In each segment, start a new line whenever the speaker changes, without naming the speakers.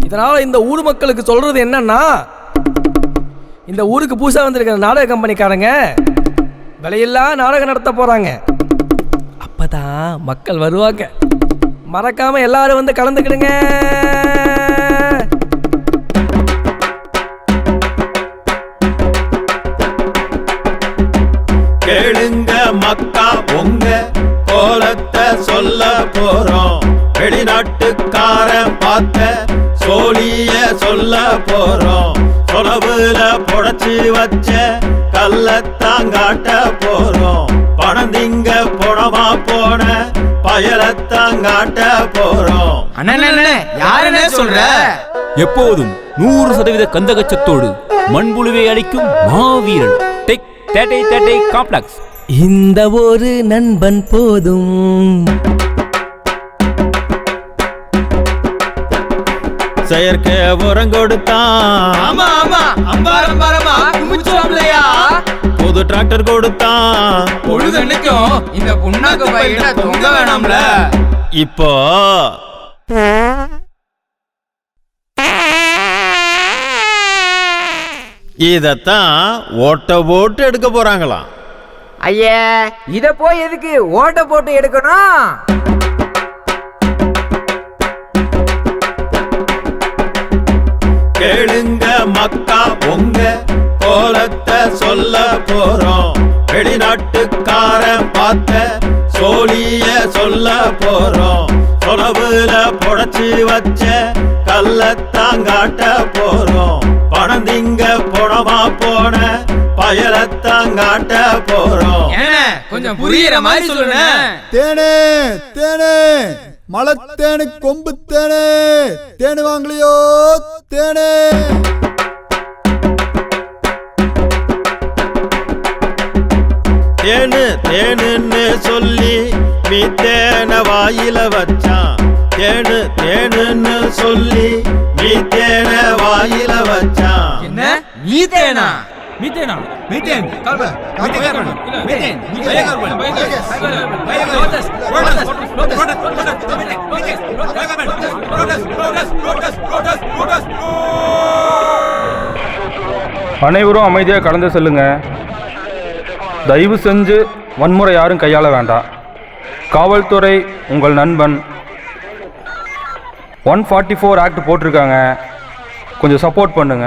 இதனால் இந்த ஊர் மக்களுக்கு சொல்கிறது என்னன்னா, இந்த ஊருக்கு புதுசாக வந்திருக்கிற நாடக கம்பெனிக்காரங்க விலையில்லா நாடகம் நடத்த போகிறாங்க. அப்போ தான் மக்கள் வருவாங்க. மறக்காமல் எல்லாரும் வந்து கலந்துக்கிடுங்க.
கேளுங்க மக்கா, உங்க கோலத்தை சொல்ல போறோம். வெளிநாட்டுக்காரன் பார்த்த சோழிய சொல்ல போறோம். சொலவுல புடைச்சி வச்ச கள்ளத்தான் காட்ட போறோம். பணம் திங்க புறமா போன பயலத்தான் காட்ட போறோம்.
யாருன்னு சொல்ற?
எப்போதும் 100% கந்தகச்சத்தோடு மண்புழுவை அளிக்கும் மாவீரன் டெக் தேட்டை தேட்டை காம்ப்ளெக்ஸ்.
இந்த ஒரு நண்பன் போதும்.
செயற்கை உரம் கொடுத்தான்.
ஆமா ஆமா, அம்பாரம்பாரமா குமிச்சோம்லையா.
புது டிராக்டர் கொடுத்தான்.
பொழுதன்னைக்கும் இந்த புண்ணாக்கு பையில தொங்க வேணாம்ல.
இப்போ இதத்தான் ஓட்ட போட்டு எடுக்க போறாங்களாம்.
ஐயே, இத போய் எதுக்கு ஓட்ட போட்டு எடுக்கணும்?
கேளுங்க மக்கா, உங்க கோலத்தை சொல்ல போறோம். வெளிநாட்டுக்காரன் பார்த்த சோழிய சொல்ல போறோம். சொலவுல புடைச்சி வச்ச கள்ளத்தான் காட்ட போறோம். பணம் திங்க புறமா போன பயலத்தான் காட்ட போறோம்.
கொஞ்சம் புரியுற மாதிரி சொல்லுங்க.
தேனே தேனே, மலத்தேனு கொம்பு தேனே, தேனு வாங்கலையோ தேனே.
தேனு தேனுன்னு சொல்லி மீ தேன வாயில வச்சான். தேனு தேனுன்னு சொல்லி மீ தேன வாயில வச்சான்.
என்ன மீத்தேனா?
மீத்தேனா?
மீத்தேன் கார்பன், மீத்தேன் மீத்தேன் பயோகார்பன்,
அனைவரும் அமைதியாக கடந்து செல்லுங்க. தயவு செஞ்சு வன்முறை யாரும் கையாள வேண்டாம். காவல்துறை உங்கள் நண்பன். 144 ஆக்ட் போட்டிருக்காங்க, கொஞ்சம் சப்போர்ட் பண்ணுங்க.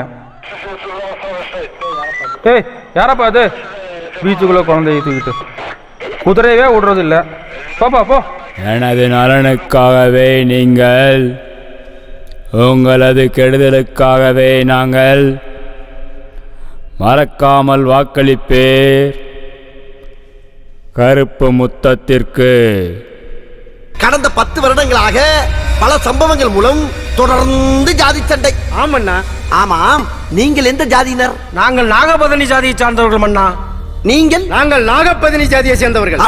ஏய், யாரப்பா அது பீச்சுக்குள்ளே குழந்தைய தூக்கிட்டு? குதிரையவே விடுறது இல்லை. பாப்பா போ.
எனது நலனுக்காகவே நீங்கள், உங்களது கெடுதலுக்காகவே நாங்கள். மறக்காமல் வாக்களிப்பேர் கருப்பு முத்தத்திற்கு.
கடந்த 10 வருடங்களாக பல சம்பவங்கள் மூலம் தொடர்ந்து ஜாதி சண்டை.
ஆமண்ணா.
ஆமாம், நீங்கள் எந்த ஜாதியினர்?
நாங்கள் நாகபதனி ஜாதியை சார்ந்தவர்கள் மன்னா.
நீங்கள்?
நாங்கள் நாகபதனி ஜாதியை சேர்ந்தவர்கள்.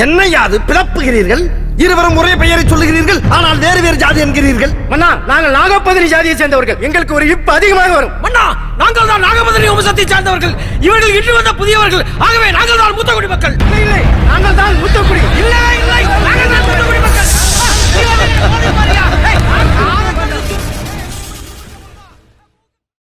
என்ன யாது பிளப்புகிறீர்கள்? இருவரும் ஒரே பெயரை சொல்லுகிறீர்கள், ஆனால் வேறு வேறு ஜாதி என்கிறீர்கள்.
மன்னா, நாங்கள் நாகபதனி ஜாதியை சேர்ந்தவர்கள். எங்களுக்கு ஒரு இப்பு அதிகமாக வரும். மன்னா, நாங்கள் தான் நாகபதனி வம்சத்தை சார்ந்தவர்கள். இவர்கள் இன்று வந்த புதியவர்கள். ஆகவே நாங்கள் தான் மூத்தகுடி மக்கள். இல்லை, நாங்கள் தான் மூத்தகுடி. இல்லை இல்லை, நாங்கள் தான் மூத்தகுடி மக்கள்.